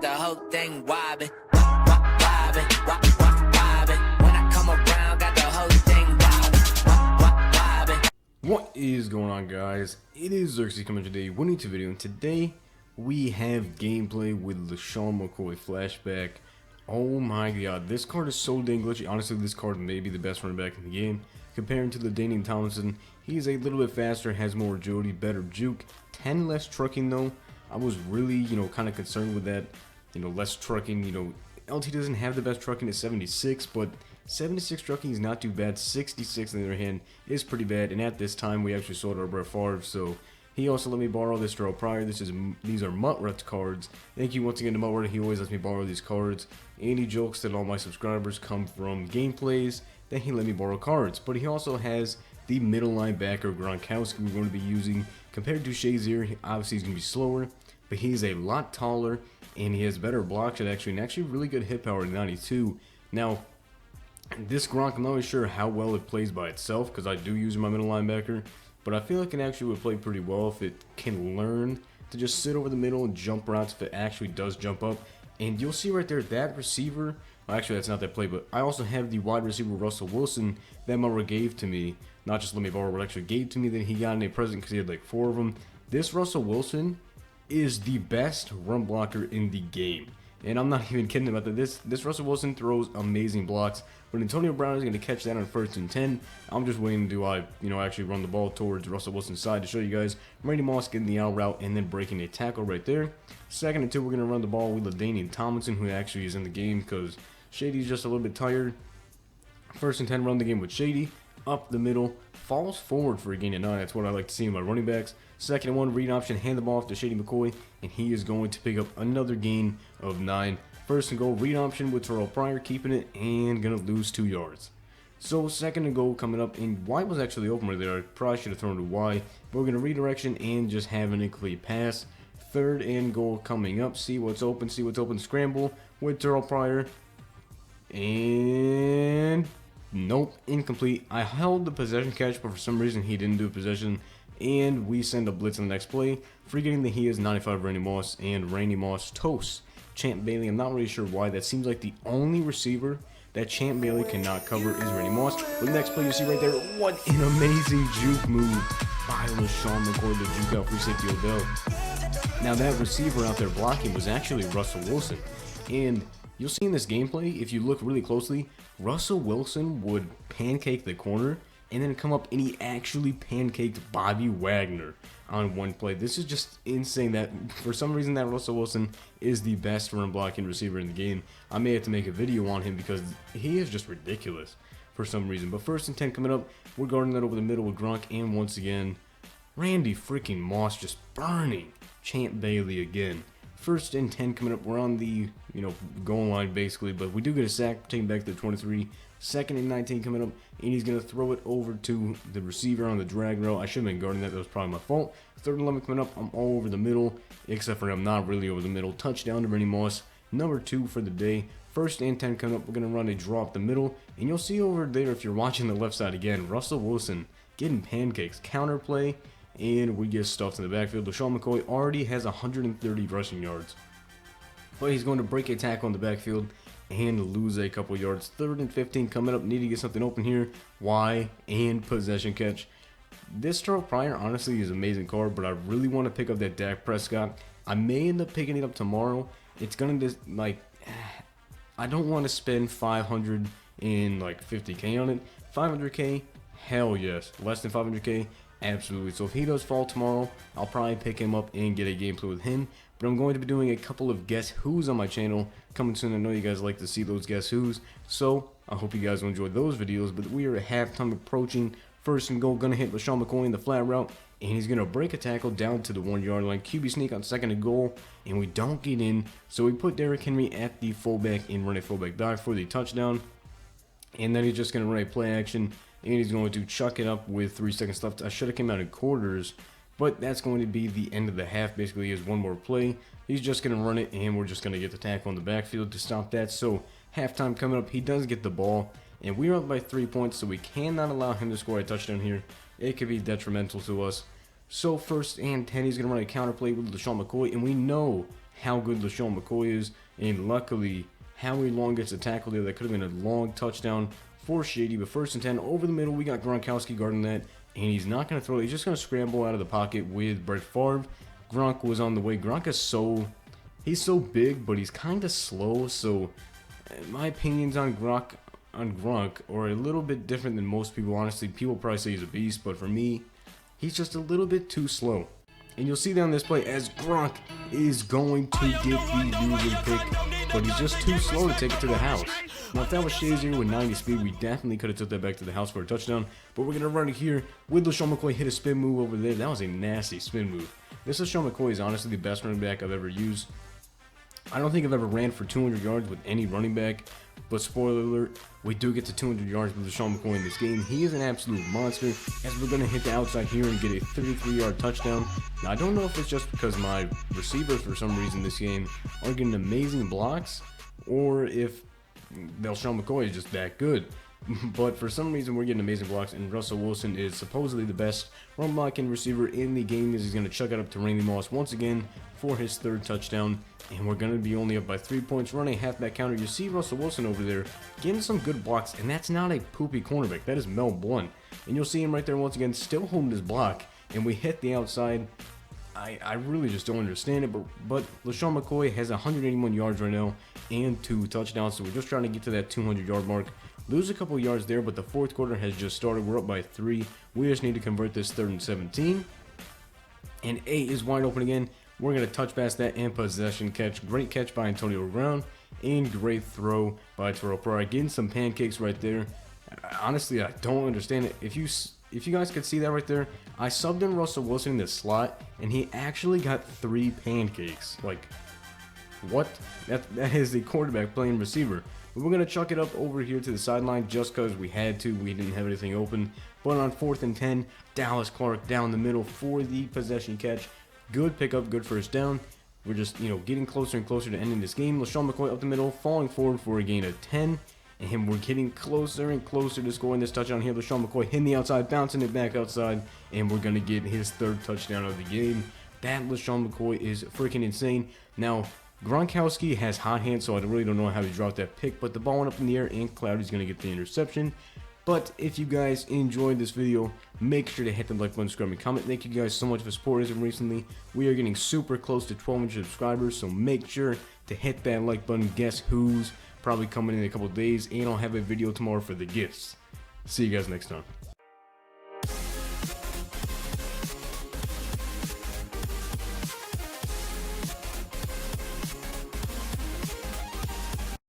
the whole thing wobbin', wobbin', wobbin'. When I come around, got the whole thing wobbin'. What is going on, guys? It is Xerxes coming today with a new video, and today we have gameplay with LeSean McCoy flashback. Oh my god, this card is so dang glitchy. Honestly, this card may be the best running back in the game. Comparing to LaDainian Tomlinson, he's a little bit faster, has more agility, better juke, 10 less trucking though. I was really, kind of concerned with that, less trucking. LT doesn't have the best trucking at 76, but 76 trucking is not too bad. 66 on the other hand is pretty bad, and at this time we actually sold our Brett Favre, so he also let me borrow this Terrell Pryor. These are Mutt cards. Thank you once again to Mutt. He always lets me borrow these cards, and he jokes that all my subscribers come from gameplays that he let me borrow cards. But he also has the middle linebacker Gronkowski we're going to be using. Compared to Shazier, obviously he's going to be slower, but he's a lot taller, and he has better block shot and actually really good hit power at 92. Now, this Gronk, I'm not really sure how well it plays by itself, because I do use my middle linebacker, but I feel like it actually would play pretty well if it can learn to just sit over the middle and jump routes if it actually does jump up. And you'll see right there, that receiver, well, actually that's not that play, but I also have the wide receiver Russell Wilson that Murray gave to me, not just let me borrow, but actually gave to me that he got in a present because he had like 4 of them. This Russell Wilson is the best run blocker in the game, and I'm not even kidding about that. This Russell Wilson throws amazing blocks, but Antonio Brown is going to catch that on 1st and 10. I'm just waiting to actually run the ball towards Russell Wilson's side to show you guys Randy Moss getting the out route and then breaking a tackle right there. 2nd and 2, we're going to run the ball with LaDainian Tomlinson, who actually is in the game because Shady's just a little bit tired. 1st and 10, run the game with Shady up the middle, falls forward for a gain of 9. That's what I like to see in my running backs. 2nd and 1, read option, hand the ball off to Shady McCoy, and he is going to pick up another gain of 9. 1st and goal, read option with Terrell Pryor, keeping it, and gonna lose 2 yards. So 2nd and goal coming up, and Y was actually open right there. I probably should have thrown to Y, but we're gonna redirection and just have an incomplete pass. 3rd and goal coming up, see what's open, scramble with Terrell Pryor, and nope, incomplete. I held the possession catch, but for some reason he didn't do a possession, and we send a blitz on the next play, forgetting that he is 95 Randy Moss, and Randy Moss toasts Champ Bailey. I'm not really sure why. That seems like the only receiver that Champ Bailey cannot cover is Randy Moss. But the next play you see right there, what an amazing juke move by LeSean McCoy to juke out free safety Odell. Now that receiver out there blocking was actually Russell Wilson, and you'll see in this gameplay, if you look really closely, Russell Wilson would pancake the corner and then come up and he actually pancaked Bobby Wagner on one play. This is just insane that for some reason that Russell Wilson is the best run blocking receiver in the game. I may have to make a video on him because he is just ridiculous for some reason. But 1st and 10 coming up, we're guarding that over the middle with Gronk, and once again, Randy freaking Moss just burning Champ Bailey again. 1st and 10 coming up, we're on the goal line basically, but we do get a sack, taking back to the 23. 2nd and 19 coming up, and he's going to throw it over to the receiver on the drag route. I should have been guarding that. That was probably my fault. 3rd and 11 coming up, I'm all over the middle, except for I'm not really over the middle. Touchdown to Randy Moss, number 2 for the day. 1st and 10 coming up, we're going to run a draw up the middle, and you'll see over there, if you're watching the left side again, Russell Wilson getting pancakes, counter play, and we get stuffed in the backfield. LeSean McCoy already has 130 rushing yards, but he's going to break a tackle in the backfield and lose a couple yards. 3rd and 15 coming up, need to get something open here. Y and possession catch. This Terrell Pryor honestly is an amazing card, but I really want to pick up that Dak Prescott. I may end up picking it up tomorrow. It's gonna just I don't want to spend 500 and 50k on it. 500k, hell yes. Less than 500k, absolutely. So if he does fall tomorrow, I'll probably pick him up and get a gameplay with him. But I'm going to be doing a couple of guess who's on my channel coming soon. I know you guys like to see those guess who's, so I hope you guys will enjoy those videos. But we are at halftime approaching. 1st and goal, gonna hit LeSean McCoy in the flat route, and he's gonna break a tackle down to the 1 yard line. QB sneak on 2nd and goal, and we don't get in, so we put Derrick Henry at the fullback and run a fullback dive for the touchdown. And then he's just gonna run a play action, and he's going to chuck it up with 3 seconds left. I should have came out in quarters, but that's going to be the end of the half. Basically, is one more play. He's just going to run it, and we're just going to get the tackle in the backfield to stop that. So halftime coming up, he does get the ball, and we're up by 3 points, so we cannot allow him to score a touchdown here. It could be detrimental to us. So 1st and 10, he's going to run a counter play with LeSean McCoy, and we know how good LaShawn McCoy is, and luckily, Howie Long gets a tackle there that could have been a long touchdown for Shady. But 1st and 10 over the middle, we got Gronkowski guarding that, and he's not going to throw it. He's just going to scramble out of the pocket with Brett Favre. Gronk was on the way. Gronk is he's so big, but he's kind of slow. So my opinions on Gronk are a little bit different than most people. Honestly, people probably say he's a beast, but for me, he's just a little bit too slow. And you'll see that on this play as Gronk is going to get the losing pick, but he's just too slow to take it to the house. Now, if that was Shazier with 90 speed, we definitely could have took that back to the house for a touchdown, but we're going to run it here with LaShawn McCoy. Hit a spin move over there. That was a nasty spin move. This LaShawn McCoy is honestly the best running back I've ever used. I don't think I've ever ran for 200 yards with any running back, but spoiler alert, we do get to 200 yards with LaShawn McCoy in this game. He is an absolute monster, as we're going to hit the outside here and get a 33-yard touchdown. Now, I don't know if it's just because my receivers, for some reason this game, are getting amazing blocks, or if LaShawn McCoy is just that good. But for some reason, we're getting amazing blocks, and Russell Wilson is supposedly the best run blocking receiver in the game, as he's going to chuck it up to Randy Moss once again for his 3rd touchdown. And we're going to be only up by 3 points, running a halfback counter. You see Russell Wilson over there getting some good blocks, and that's not a poopy cornerback. That is Mel Blount. And you'll see him right there once again, still holding his block, and we hit the outside. I really just don't understand it, but LaShawn McCoy has 181 yards right now and 2 touchdowns, so we're just trying to get to that 200-yard mark. Lose a couple yards there, but the 4th quarter has just started. We're up by 3. We just need to convert this 3rd and 17. And A is wide open again. We're going to touch past that and possession catch. Great catch by Antonio Brown, and great throw by Terrell Pryor. Getting some pancakes right there. Honestly, I don't understand it. If you guys could see that right there, I subbed in Russell Wilson in the slot, and he actually got 3 pancakes. Like, what? That is the quarterback playing receiver. But we're going to chuck it up over here to the sideline just because we had to. We didn't have anything open. But on 4th and 10, Dallas Clark down the middle for the possession catch. Good pickup, good 1st down. We're just, getting closer and closer to ending this game. LaShawn McCoy up the middle, falling forward for a gain of 10. And we're getting closer and closer to scoring this touchdown here. LaShawn McCoy hitting the outside, bouncing it back outside. And we're going to get his 3rd touchdown of the game. That LaShawn McCoy is freaking insane. Now, Gronkowski has hot hands, so I really don't know how he dropped that pick. But the ball went up in the air, and Cloudy's going to get the interception. But if you guys enjoyed this video, make sure to hit the like button, subscribe, and comment. Thank you guys so much for supporting us recently. We are getting super close to 1,200 subscribers, so make sure to hit that like button. Guess who's probably coming in a couple days, and I'll have a video tomorrow for the gifts. See you guys next time.